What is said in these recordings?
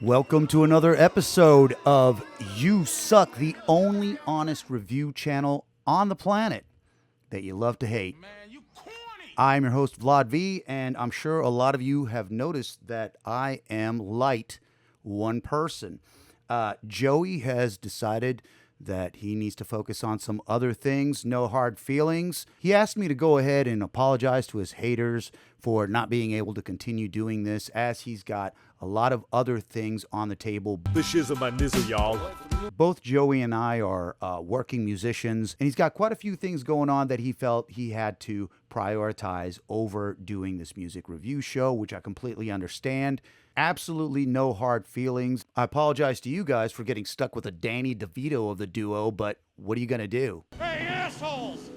Welcome to another episode of You Suck, the only honest review channel on the planet that you love to hate. Man, you corny. I'm your host, VladV, and I'm sure a lot of you have noticed that I am light one person. Joey has decided that he needs to focus on some other things, no hard feelings. He asked me to go ahead and apologize to his haters for not being able to continue doing this, as he's got a lot of other things on the table. The shiz of my nizzle, y'all. Both Joey and I are working musicians, and he's got quite a few things going on that he felt he had to prioritize over doing this music review show, which I completely understand. Absolutely no hard feelings. I apologize to you guys for getting stuck with a Danny DeVito of the duo, but what are you going to do? Hey, assholes!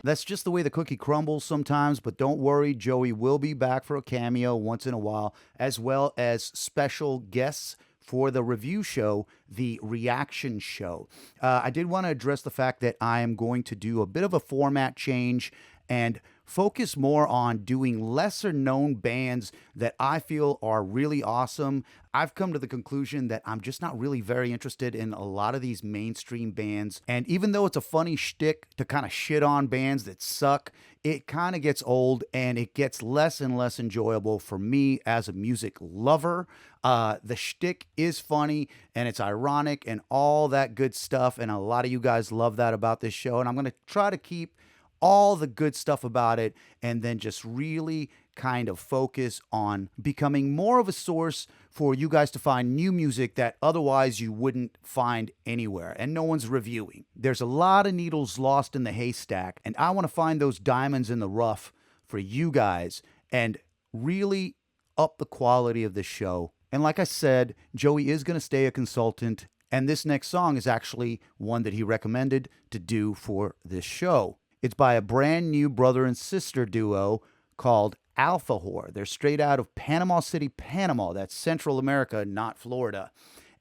That's just the way the cookie crumbles sometimes, but don't worry, Joey will be back for a cameo once in a while, as well as special guests for the review show, the reaction show. I did want to address the fact that I am going to do a bit of a format change and focus more on doing lesser known bands that I feel are really awesome. I've come to the conclusion that I'm just not really very interested in a lot of these mainstream bands. And even though it's a funny shtick to kind of shit on bands that suck, it kind of gets old and it gets less and less enjoyable for me as a music lover. The shtick is funny and it's ironic and all that good stuff. And a lot of you guys love that about this show. And I'm going to try to keep all the good stuff about it, and then just really kind of focus on becoming more of a source for you guys to find new music that otherwise you wouldn't find anywhere, and no one's reviewing. There's a lot of needles lost in the haystack, and I want to find those diamonds in the rough for you guys and really up the quality of the show. And like I said, Joey is going to stay a consultant, and this next song is actually one that he recommended to do for this show. It's by a brand new brother and sister duo called AlphaWhores. They're straight out of Panama City, Panama. That's Central America, not Florida.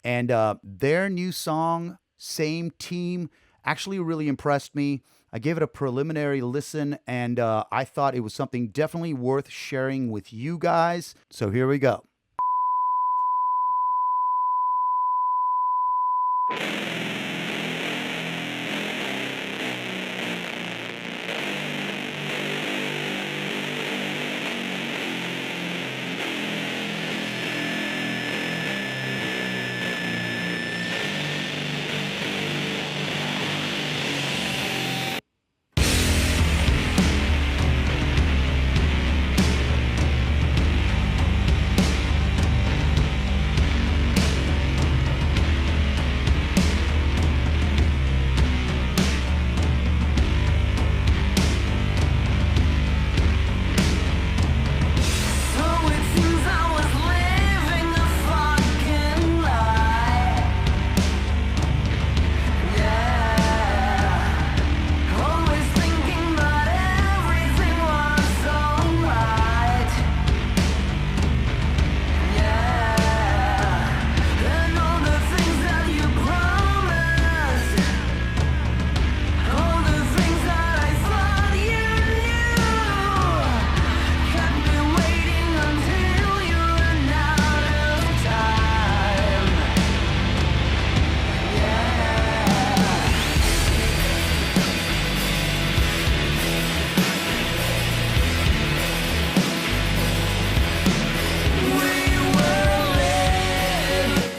And their new song, Same Team, actually really impressed me. I gave it a preliminary listen, and I thought it was something definitely worth sharing with you guys. So here we go.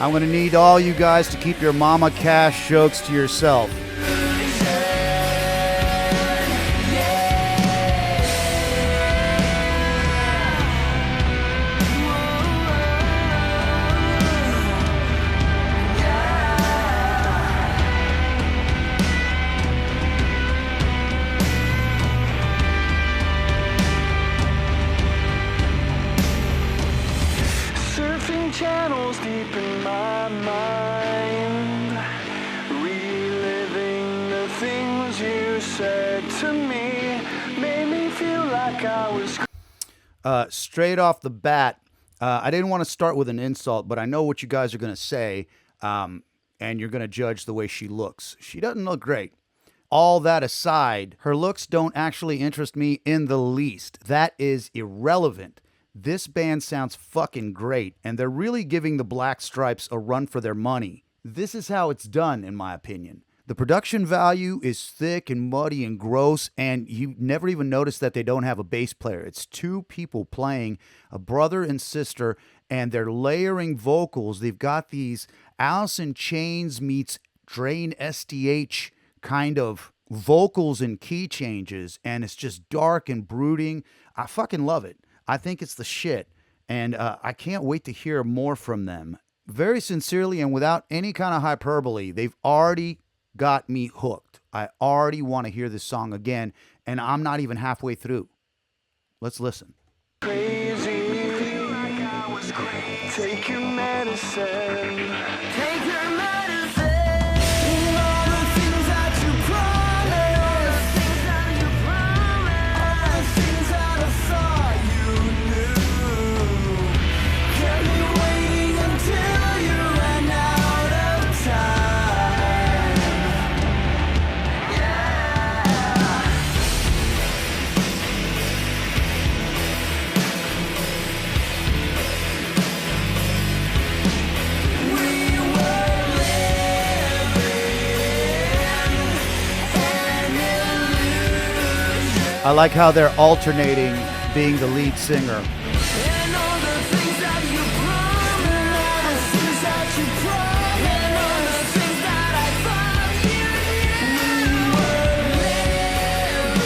I'm going to need all you guys to keep your mama cash jokes to yourself. Channels deep in my mind, reliving the things you said to me, made me feel like I was straight off the bat, I didn't want to start with an insult, but I know what you guys are going to say, and you're going to judge the way she looks. She doesn't look great. All that aside, her looks don't actually interest me in the least. That is irrelevant. This band sounds fucking great, and they're really giving the Black Stripes a run for their money. This is how it's done, in my opinion. The production value is thick and muddy and gross, and you never even notice that they don't have a bass player. It's two people playing, a brother and sister, and they're layering vocals. They've got these Alice in Chains meets Drain SDH kind of vocals and key changes, and it's just dark and brooding. I fucking love it. I think it's the shit, and I can't wait to hear more from them. Very sincerely and without any kind of hyperbole, they've already got me hooked. I already want to hear this song again, and I'm not even halfway through. Let's listen. Crazy, like I was crazy. Take your medicine. Take your medicine. All the things that you promised. All the things that you promised. All the things that I thought you knew. Kept me waiting until you ran out of time. Yeah. We were living an illusion. I like how they're alternating being the lead singer. And all the things that you promised, all the things that you promised, and all the things that I thought you knew. We were living an illusion.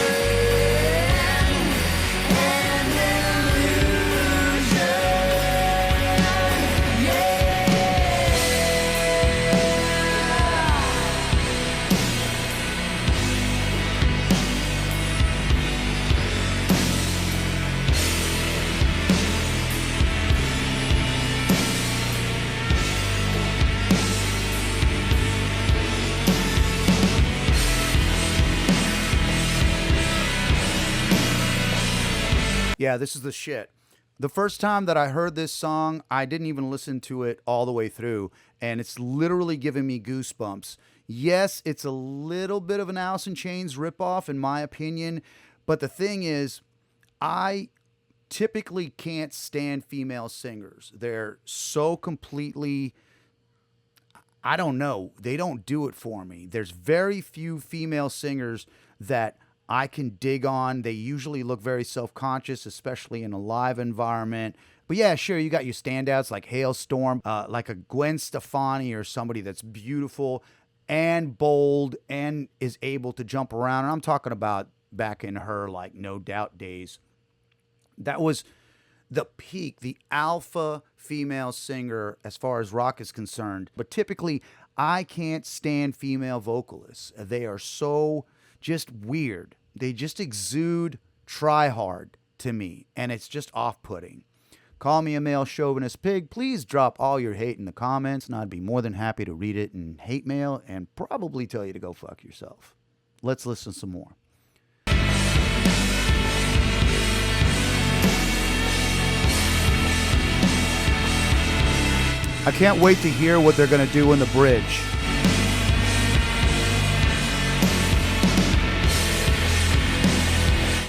Yeah, this is the shit. The first time that I heard this song, I didn't even listen to it all the way through, and it's literally giving me goosebumps. Yes, it's a little bit of an Alice in Chains ripoff, in my opinion, but the thing is, I typically can't stand female singers. They're so completely, I don't know, they don't do it for me. There's very few female singers that I can dig on. They usually look very self-conscious, especially in a live environment. But yeah, sure, you got your standouts like Hailstorm, like a Gwen Stefani or somebody that's beautiful and bold and is able to jump around. And I'm talking about back in her like No Doubt days. That was the peak, the alpha female singer as far as rock is concerned. But typically, I can't stand female vocalists. They are so just weird. They just exude try hard to me, and it's just off-putting. Call me a male chauvinist pig. Please drop all your hate in the comments, and I'd be more than happy to read it in hate mail and probably tell you to go fuck yourself. Let's listen some more. I can't wait to hear what they're going to do in the bridge.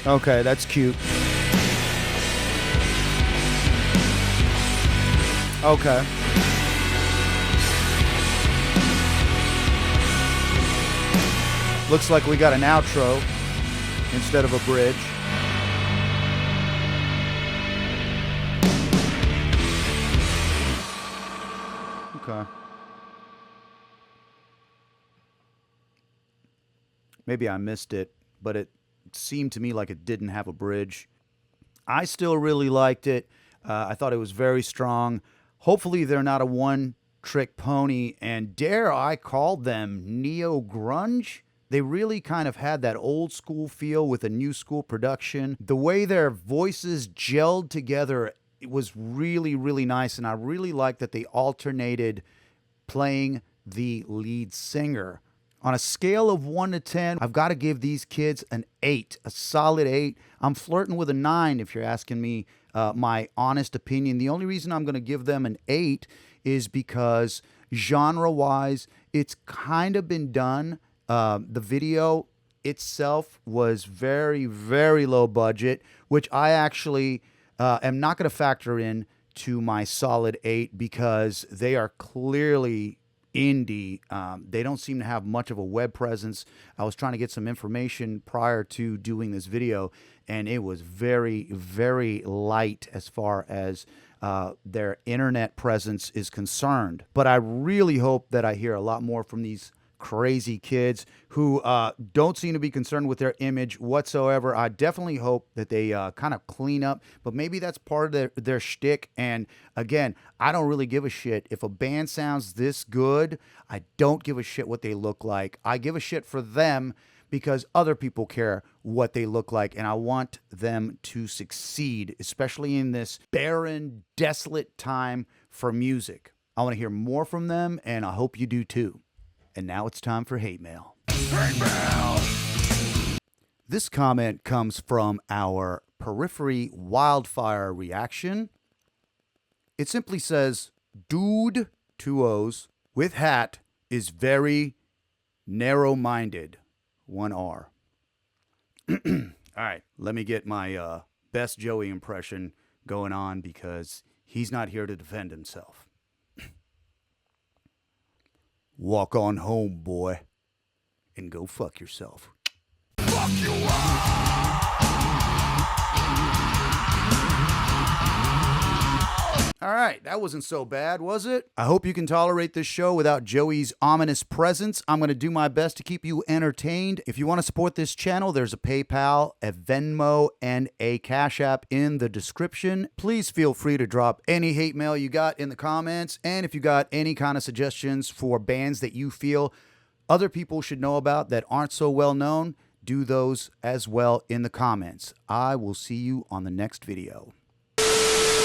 Okay, that's cute. Okay. Looks like we got an outro instead of a bridge. Okay. Maybe I missed it, but it seemed to me like it didn't have a bridge. I still really liked it. I thought it was very strong. Hopefully they're not a one-trick pony, and dare I call them neo-grunge? They really kind of had that old school feel with a new school production. The way their voices gelled together, it was really, really nice, and I really liked that they alternated playing the lead singer. On a scale of 1 to 10, I've got to give these kids an 8, a solid 8. I'm flirting with a 9 if you're asking me my honest opinion. The only reason I'm going to give them an 8 is because genre-wise, it's kind of been done. The video itself was very, very low budget, which I actually am not going to factor in to my solid 8 because they are clearly indie. They don't seem to have much of a web presence. I was trying to get some information prior to doing this video, and it was very, very light as far as their internet presence is concerned. But I really hope that I hear a lot more from these crazy kids who don't seem to be concerned with their image whatsoever. I definitely hope that they kind of clean up, but maybe that's part of their shtick. And again, I don't really give a shit if a band sounds this good. I don't give a shit what they look like. I give a shit for them because other people care what they look like, and I want them to succeed, especially in this barren, desolate time for music. I want to hear more from them, and I hope you do too. And now it's time for hate mail. Hate mail! This comment comes from our Periphery Wildfire reaction. It simply says, dude, 2 O's, with hat is very narrow-minded, 1 R. All right, let me get my best Joey impression going on because he's not here to defend himself. Walk on home, boy, and go fuck yourself. Fuck you All right, that wasn't so bad, was it? I hope you can tolerate this show without Joey's ominous presence. I'm going to do my best to keep you entertained. If you want to support this channel, there's a PayPal, a Venmo, and a Cash App in the description. Please feel free to drop any hate mail you got in the comments. And if you got any kind of suggestions for bands that you feel other people should know about that aren't so well known, do those as well in the comments. I will see you on the next video.